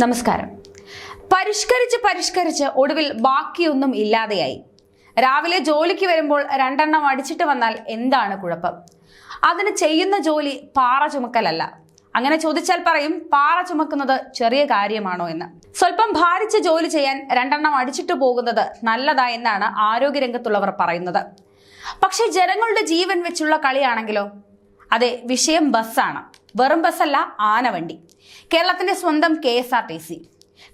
നമസ്കാരം. പരിഷ്കരിച്ച് ഒടുവിൽ ബാക്കിയൊന്നും ഇല്ലാതെയായി. രാവിലെ ജോലിക്ക് വരുമ്പോൾ രണ്ടെണ്ണം അടിച്ചിട്ട് വന്നാൽ എന്താണ് കുഴപ്പം? അതിന് ചെയ്യുന്ന ജോലി പാറ ചുമക്കലല്ല. അങ്ങനെ ചോദിച്ചാൽ പറയും, പാറ ചുമക്കുന്നത് ചെറിയ കാര്യമാണോ എന്ന്. സ്വല്പം ഭാരിച്ച ജോലി ചെയ്യാൻ രണ്ടെണ്ണം അടിച്ചിട്ട് പോകുന്നത് നല്ലതാ എന്നാണ് ആരോഗ്യരംഗത്തുള്ളവർ പറയുന്നത്. പക്ഷെ ജനങ്ങളുടെ ജീവൻ വെച്ചുള്ള കളിയാണെങ്കിലോ? അതെ, വിഷയം ബസ്സാണ്. വെറും ബസ്സല്ല, ആനവണ്ടി. കേരളത്തിന്റെ സ്വന്തം KSRTC.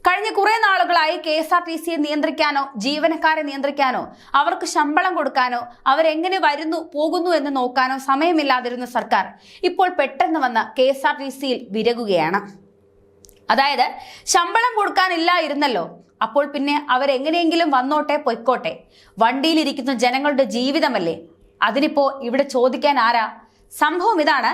കഴിഞ്ഞ കുറെ നാളുകളായി KSRTCയെ നിയന്ത്രിക്കാനോ ജീവനക്കാരെ നിയന്ത്രിക്കാനോ അവർക്ക് ശമ്പളം കൊടുക്കാനോ അവരെങ്ങനെ വരുന്നു പോകുന്നു എന്ന് നോക്കാനോ സമയമില്ലാതിരുന്ന സർക്കാർ ഇപ്പോൾ പെട്ടെന്ന് വന്ന് KSRTCയിൽ വിരകുകയാണ്. അതായത് ശമ്പളം കൊടുക്കാനില്ലായിരുന്നല്ലോ, അപ്പോൾ പിന്നെ അവരെങ്ങനെയെങ്കിലും വന്നോട്ടെ പൊയ്ക്കോട്ടെ, വണ്ടിയിലിരിക്കുന്ന ജനങ്ങളുടെ ജീവിതമല്ലേ, അതിനിപ്പോ ഇവിടെ ചോദിക്കാൻ ആരാ? സംഭവം ഇതാണ്.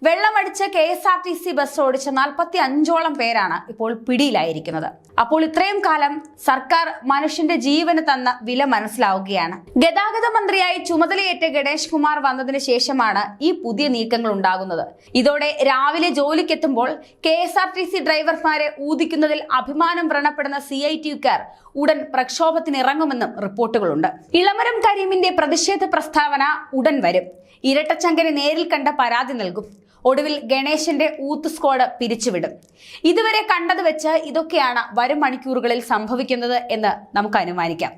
വെള്ളമടിച്ച KSRTC ബസ് ഓടിച്ച 45ഓളം പേരാണ് ഇപ്പോൾ പിടിയിലായിരിക്കുന്നത്. അപ്പോൾ ഇത്രയും കാലം സർക്കാർ മനുഷ്യന്റെ ജീവന് തന്ന വില മനസ്സിലാവുകയാണ്. ഗതാഗത മന്ത്രിയായി ചുമതലയേറ്റ ഗണേഷ് കുമാർ വന്നതിന് ശേഷമാണ് ഈ പുതിയ നീക്കങ്ങൾ ഉണ്ടാകുന്നത്. ഇതോടെ രാവിലെ ജോലിക്കെത്തുമ്പോൾ KSRTC ഡ്രൈവർമാരെ ഊതിക്കുന്നതിൽ അഭിമാനം വ്രണപ്പെടുന്ന CITUക്കാർ ഉടൻ പ്രക്ഷോഭത്തിനിറങ്ങുമെന്നും റിപ്പോർട്ടുകളുണ്ട്. ഇളമരം കരീമിന്റെ പ്രതിഷേധ പ്രസ്താവന ഉടൻ വരും. ഇരട്ടച്ചങ്കനെ നേരിൽ കണ്ട പരാതി നൽകും. ഒടുവിൽ ഗണേശന്റെ ഊത്ത് സ്ക്വാഡ് പിരിച്ചുവിടും. ഇതുവരെ കണ്ടത് വെച്ച് ഇതൊക്കെയാണ് വരും മണിക്കൂറുകളിൽ സംഭവിക്കുന്നത് എന്ന് നമുക്ക് അനുമാനിക്കാം.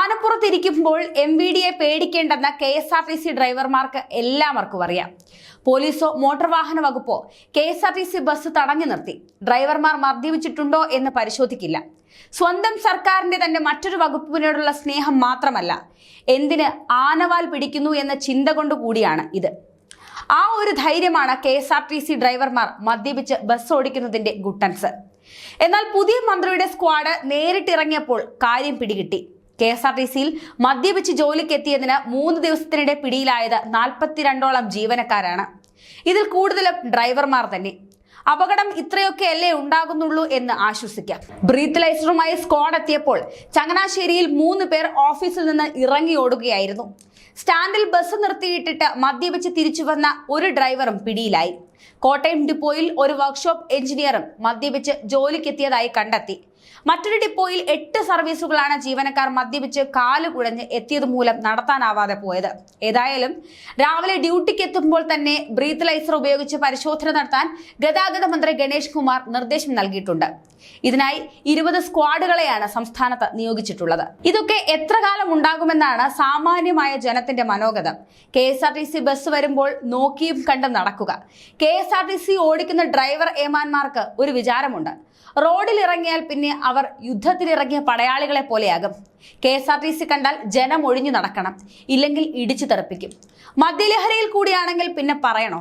ആനപ്പുറത്തിരിക്കുമ്പോൾ MVDയെ പേടിക്കേണ്ടെന്ന KSRTC ഡ്രൈവർമാർക്ക് എല്ലാവർക്കും അറിയാം. പോലീസോ മോട്ടോർ വാഹന വകുപ്പോ KSRTC ബസ് തടഞ്ഞു നിർത്തി ഡ്രൈവർമാർ മദ്യപിച്ചിട്ടുണ്ടോ എന്ന് പരിശോധിക്കില്ല. സ്വന്തം സർക്കാരിന്റെ തന്നെ മറ്റൊരു വകുപ്പിനോടുള്ള സ്നേഹം മാത്രമല്ല, എന്തിന് ആനവാൽ പിടിക്കുന്നു എന്ന ചിന്ത കൊണ്ട് കൂടിയാണ് ഇത്. ആ ഒരു ധൈര്യമാണ് KSRTC ഡ്രൈവർമാർ മദ്യപിച്ച് ബസ് ഓടിക്കുന്നതിന്റെ ഗുട്ടൻസ്. എന്നാൽ പുതിയ മന്ത്രിയുടെ സ്ക്വാഡ് നേരിട്ടിറങ്ങിയപ്പോൾ കാര്യം പിടികിട്ടി. KSRTCയിൽ മദ്യപിച്ച് ജോലിക്കെത്തിയതിന് 3 ദിവസത്തിനിടെ പിടിയിലായത് 42ഓളം ജീവനക്കാരാണ്. ഇതിൽ കൂടുതലും ഡ്രൈവർമാർ തന്നെ. അപകടം ഇത്രയൊക്കെയല്ലേ ഉണ്ടാകുന്നുള്ളൂ എന്ന് ആശ്വസിക്കാം. ബ്രീത്ത്ലൈസറുമായി സ്ക്വാഡ് എത്തിയപ്പോൾ ചങ്ങനാശ്ശേരിയിൽ 3 പേർ ഓഫീസിൽ നിന്ന് ഇറങ്ങി ഓടുകയായിരുന്നു. സ്റ്റാൻഡിൽ ബസ് നിർത്തിയിട്ടിട്ട് മദ്യപിച്ച് തിരിച്ചു വന്ന ഒരു ഡ്രൈവറും പിടിയിലായി. കോട്ടയം ഡിപ്പോയിൽ ഒരു വർക്ക്ഷോപ്പ് എഞ്ചിനീയറും മദ്യപിച്ച് ജോലിക്കെത്തിയതായി കണ്ടെത്തി. മറ്റൊരു ഡിപ്പോയിൽ 8 സർവീസുകളാണ് ജീവനക്കാർ മദ്യപിച്ച് കാല് കുഴഞ്ഞ് എത്തിയത് മൂലം നടത്താനാവാതെ പോയത്. ഏതായാലും രാവിലെ ഡ്യൂട്ടിക്ക് എത്തുമ്പോൾ തന്നെ ബ്രീത്ത്ലൈസർ ഉപയോഗിച്ച് പരിശോധന നടത്താൻ ഗതാഗത മന്ത്രി ഗണേഷ് കുമാർ നിർദ്ദേശം നൽകിയിട്ടുണ്ട്. ഇതിനായി 20 സ്ക്വാഡുകളെയാണ് സംസ്ഥാനത്ത് നിയോഗിച്ചിട്ടുള്ളത്. ഇതൊക്കെ എത്ര കാലം ഉണ്ടാകുമെന്നാണ് സാമാന്യമായ ജനത്തിന്റെ മനോഗതം. KSRTC ബസ് വരുമ്പോൾ നോക്കിയും കണ്ടും നടക്കുക. KSRTC ഓടിക്കുന്ന ഡ്രൈവർ ഏമാന്മാർക്ക് ഒരു വിചാരമുണ്ട്. റോഡിൽ ഇറങ്ങിയാൽ പിന്നെ അവർ യുദ്ധത്തിനിറങ്ങിയ പടയാളികളെ പോലെയാകും. KSRTC കണ്ടാൽ ജനം ഒഴിഞ്ഞു നടക്കണം, ഇല്ലെങ്കിൽ ഇടിച്ചു തെറിപ്പിക്കും. മദ്യലഹരിയിൽ കൂടിയാണെങ്കിൽ പിന്നെ പറയണോ?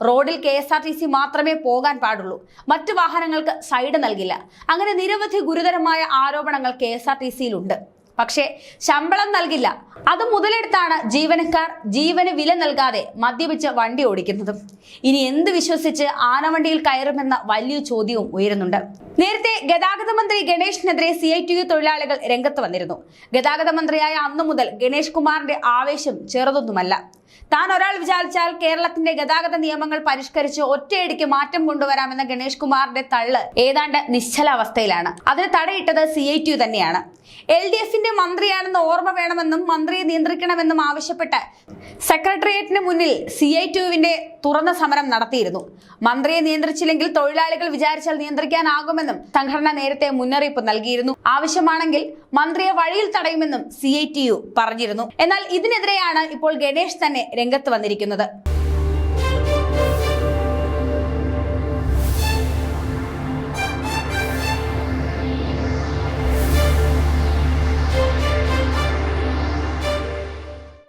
റോഡിൽ KSRTC മാത്രമേ പോകാൻ പാടുള്ളൂ, മറ്റു വാഹനങ്ങൾക്ക് സൈഡ് നൽകില്ല. അങ്ങനെ നിരവധി ഗുരുതരമായ ആരോപണങ്ങൾ KSRTCയിലുണ്ട്. പക്ഷേ ശമ്പളം നൽകില്ല. അത് മുതലെടുത്താണ് ജീവനക്കാർ ജീവന് വില നൽകാതെ മദ്യപിച്ച് വണ്ടി ഓടിക്കുന്നതും. ഇനി എന്ത് വിശ്വസിച്ച് ആനവണ്ടിയിൽ കയറുമെന്ന വലിയ ചോദ്യവും ഉയരുന്നുണ്ട്. നേരത്തെ ഗതാഗത മന്ത്രി ഗണേഷിനെതിരെ CITU തൊഴിലാളികൾ രംഗത്ത് വന്നിരുന്നു. ഗതാഗത മന്ത്രിയായ അന്നു മുതൽ ഗണേഷ് കുമാറിന്റെ ആവേശം ചെറുതൊന്നുമല്ല. താൻ ഒരാൾ വിചാരിച്ചാൽ കേരളത്തിന്റെ ഗതാഗത നിയമങ്ങൾ പരിഷ്കരിച്ച് ഒറ്റയടിക്ക് മാറ്റം കൊണ്ടുവരാമെന്ന ഗണേഷ് കുമാറിന്റെ തള്ള് ഏതാണ്ട് നിശ്ചലാവസ്ഥയിലാണ്. അതിന് തടയിട്ടത് CITU തന്നെയാണ്. LDFന്റെ മന്ത്രിയാണെന്ന് ഓർമ്മ വേണമെന്നും മന്ത്രിയെ നിയന്ത്രിക്കണമെന്നും ആവശ്യപ്പെട്ട് സെക്രട്ടേറിയറ്റിന് മുന്നിൽ CITUവിന്റെ തുറന്ന സമരം നടത്തിയിരുന്നു. മന്ത്രിയെ നിയന്ത്രിച്ചില്ലെങ്കിൽ തൊഴിലാളികൾ വിചാരിച്ചാൽ നിയന്ത്രിക്കാനാകുമെന്നും സംഘടന നേരത്തെ മുന്നറിയിപ്പ് നൽകിയിരുന്നു. ആവശ്യമാണെങ്കിൽ മന്ത്രിയെ വഴിയിൽ തടയുമെന്നും CITU പറഞ്ഞിരുന്നു. എന്നാൽ ഇതിനെതിരെയാണ് ഇപ്പോൾ ഗണേഷ് തന്നെ രംഗത്ത് വന്നിരിക്കുന്നത്.